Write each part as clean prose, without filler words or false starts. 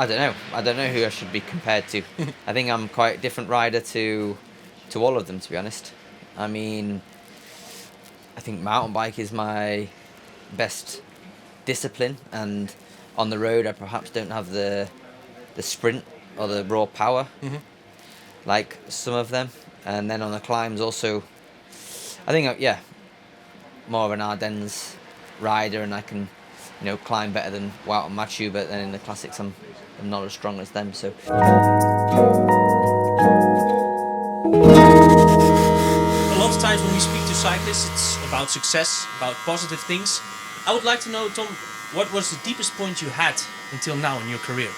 I don't know. I don't know who I should be compared to. I think I'm quite a different rider to all of them, to be honest. I mean, I think mountain bike is my best discipline, and on the road I perhaps don't have the sprint or the raw power like some of them. And then on the climbs also, I think more of an Ardennes rider, and I can climb better than Wout and Mathieu, but then in the classics I'm not as strong as them. So A lot of times when we speak to cyclists, it's about success, about positive things. I would like to know, Tom, what was the deepest point you had until now in your career?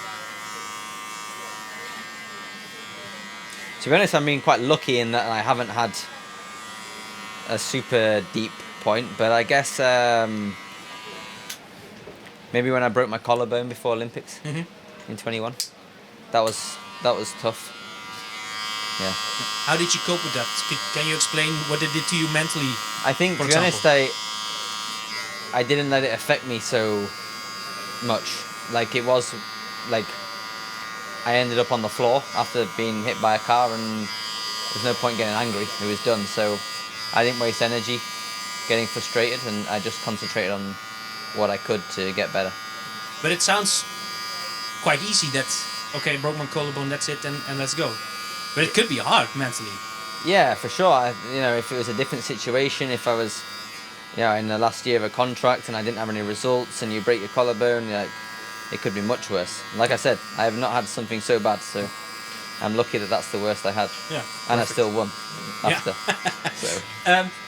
To be honest, I'm being quite lucky in that I haven't had a super deep point, but I guess maybe when I broke my collarbone before Olympics in 21. That was tough. Yeah. How did you cope with that? Can you explain what it did to you mentally? I think, to be honest, I didn't let it affect me so much. Like, it was like I ended up on the floor after being hit by a car, and there's no point getting angry. It was done. So I didn't waste energy getting frustrated, and I just concentrated on what I could to get better. But it sounds quite easy that, okay, broke my collarbone, that's it, and let's go. But it could be hard mentally. Yeah, for sure. If it was a different situation, if I was, in the last year of a contract and I didn't have any results, and you break your collarbone, it could be much worse. Like I said, I have not had something so bad, so I'm lucky that that's the worst I had. Yeah. And I still won after. So.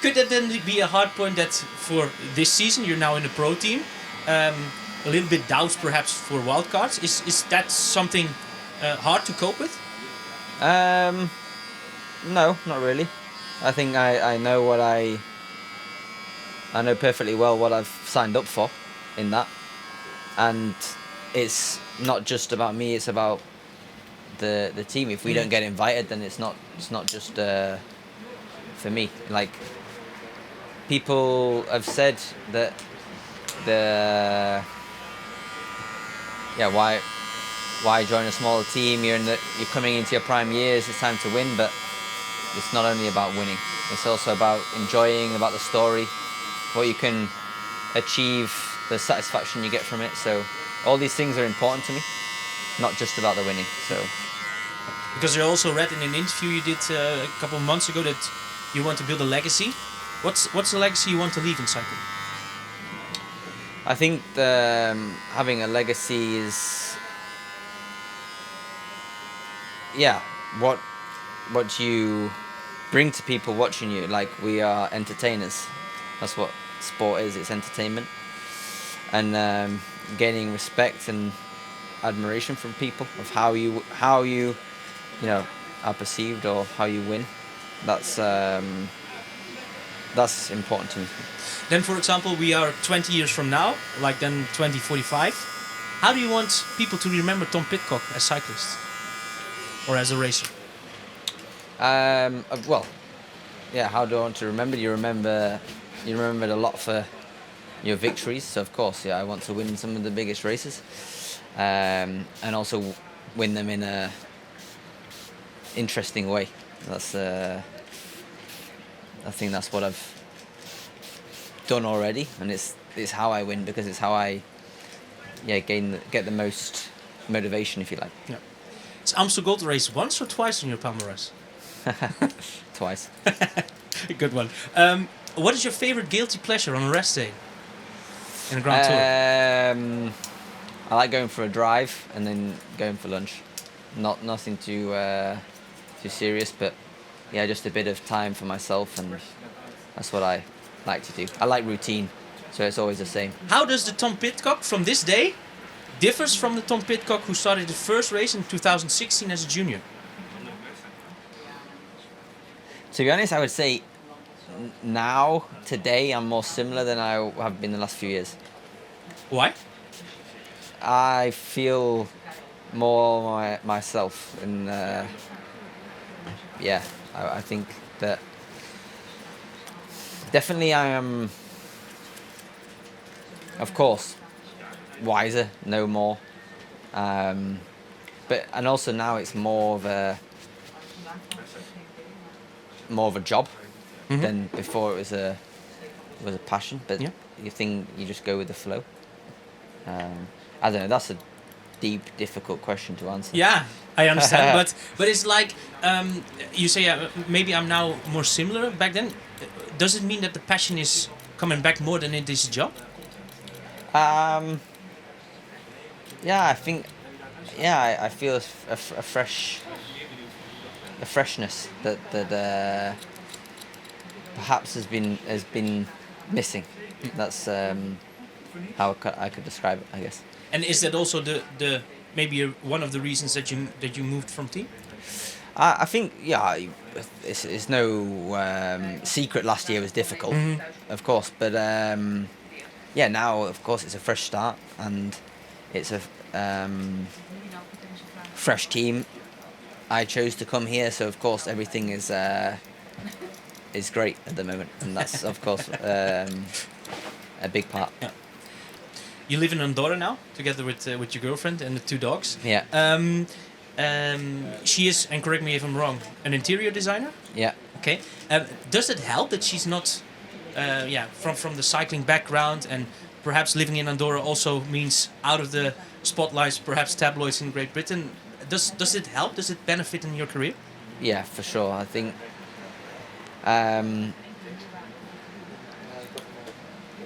Could that then be a hard point that for this season you're now in the pro team? A little bit doubts perhaps for wildcards. Is that something hard to cope with? No, not really. I think I know I know perfectly well what I've signed up for in that, and it's not just about me. It's about the team. If we don't get invited, then it's not just for me. Like, people have said that why join a smaller team? You're coming into your prime years. It's time to win, but it's not only about winning. It's also about enjoying, about the story, what you can achieve, the satisfaction you get from it. So all these things are important to me, not just about the winning. So because I also read in an interview you did a couple of months ago that you want to build a legacy. What's the legacy you want to leave in cycling? I think having a legacy is, what you bring to people watching you. Like, we are entertainers. That's what sport is. It's entertainment, and gaining respect and admiration from people of how you are perceived or how you win. That's important to me. Then, for example, we are 20 years from now, like then 2045. How do you want people to remember Tom Pidcock as cyclist or as a racer? How do I want to remember? You remembered a lot for your victories. So of course, I want to win some of the biggest races, and also win them in a interesting way. That's I think that's what I've done already, and it's how I win, because it's how I get the most motivation, if you like. Yeah. Is Amstel Gold Race once or twice on your palmarès? Twice. Good one. What is your favorite guilty pleasure on a rest day in a Grand Tour? I like going for a drive and then going for lunch. Nothing too serious, but just a bit of time for myself, and that's what I like to do. I like routine, so it's always the same. How does the Tom Pidcock from this day differs from the Tom Pidcock who started the first race in 2016 as a junior? To be honest, I would say today, I'm more similar than I have been the last few years. Why? I feel more myself, and I think that definitely I am, of course, wiser, know more, But and also now it's more of a job than before. It was a passion. But you think you just go with the flow. I don't know. That's a deep, difficult question to answer. Yeah, I understand. but it's like you say maybe I'm now more similar back then. Does it mean that the passion is coming back more than it is a job? Yeah, I think. Yeah, I feel a freshness that perhaps has been missing. That's how I could describe it, I guess. And is that also the maybe one of the reasons that you moved from team? I think it's no secret. Last year was difficult, of course, but now of course it's a fresh start and it's a fresh team. I chose to come here, so of course everything is great at the moment, and that's of course a big part. Yeah. You live in Andorra now, together with your girlfriend and the 2 dogs. Yeah. She is, and correct me if I'm wrong, an interior designer. Yeah. Okay. Does it help that she's not, from the cycling background, and perhaps living in Andorra also means out of the spotlights, perhaps tabloids in Great Britain? Does it help? Does it benefit in your career? Yeah, for sure. I think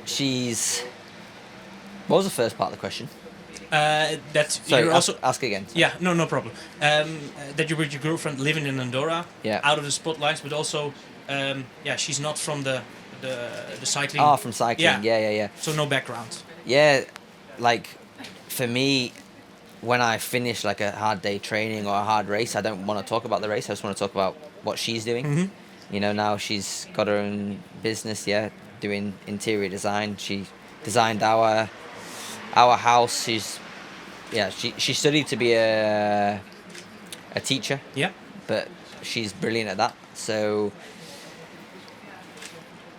she's. What was the first part of the question? Sorry, you're also ask again. Sorry. Yeah, no problem. That you're with your girlfriend living in Andorra, out of the spotlights, but also, she's not from the cycling. Oh, from cycling. Yeah. So no background. Yeah, like for me, when I finish like a hard day training or a hard race, I don't want to talk about the race. I just want to talk about what she's doing. Mm-hmm. You know, now she's got her own business. Doing interior design. She designed our house. She studied to be a teacher. Yeah. But she's brilliant at that. So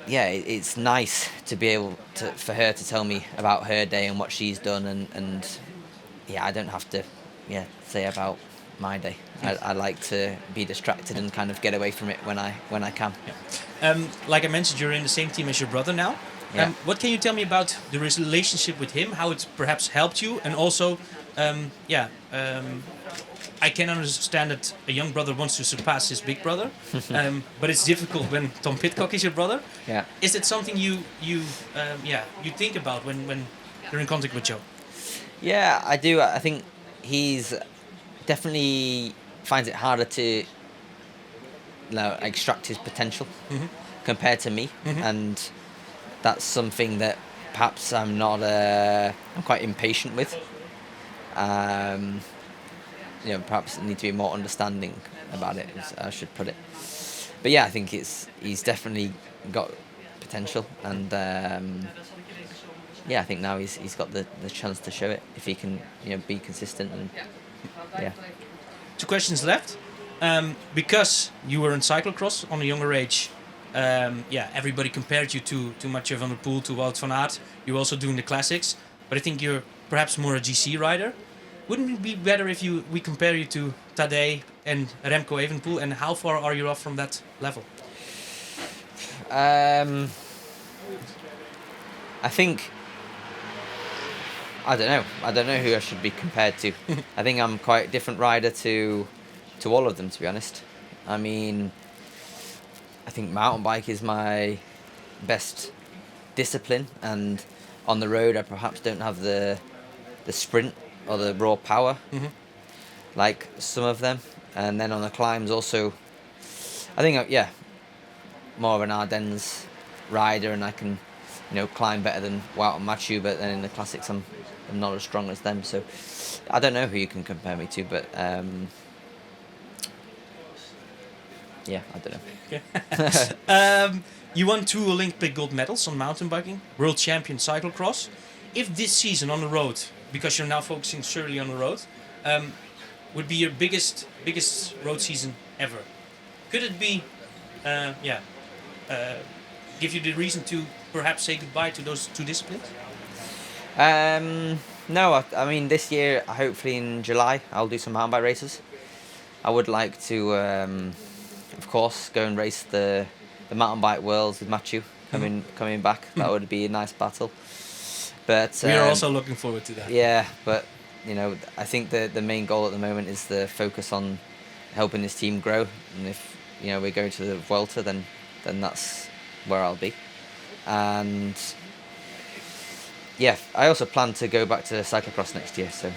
it's nice to be able for her to tell me about her day and what she's done, and I don't have to say about my day. I like to be distracted and kind of get away from it when I can. Yeah. Like I mentioned, you're in the same team as your brother now. Yeah. What can you tell me about the relationship with him? How it's perhaps helped you, and also, I can understand that a young brother wants to surpass his big brother, but it's difficult when Tom Pidcock is your brother. Yeah. Is it something you think about when you're in contact with Joe? Yeah, I do. I think he's definitely finds it harder to extract his potential compared to me, and that's something that perhaps I'm not. I'm quite impatient with. Perhaps I need to be more understanding about it, as I should put it. But I think he's definitely got potential, and I think now he's got the chance to show it if he can be consistent and 2 questions left. Because you were in cyclocross on a younger age, everybody compared you to Mathieu van der Poel, to Wout van Aert. You're also doing the classics, but I think you're perhaps more a GC rider. Wouldn't it be better if we compare you to Tadej and 𝗵𝗵𝗹𝗶𝗁𝗋, and how far are you off from that level? I think I don't know. I don't know who I should be compared to. I think I'm quite a different rider to all of them, to be honest. I mean, I think mountain bike is my best discipline, and on the road I perhaps don't have the sprint or the raw power like some of them. And then on the climbs also, I think more of an Ardennes rider, and I can climb better than Wout and Mathieu, but then in the classics I'm not as strong as them. So I don't know who you can compare me to, but I don't know. Okay. You won 2 Olympic gold medals on mountain biking, world champion cyclocross. If this season on the road, because you're now focusing solely on the road, would be your biggest road season ever, could it be give you the reason to perhaps say goodbye to those 2 disciplines? No, I mean this year, hopefully in July, I'll do some mountain bike races. I would like to, of course, go and race the mountain bike worlds with Mathieu coming back. That would be a nice battle. But We are also looking forward to that. yeah, but I think the main goal at the moment is the focus on helping this team grow. And if we're going to the Vuelta, then that's where I'll be. And yeah, I also plan to go back to cyclocross next year. So.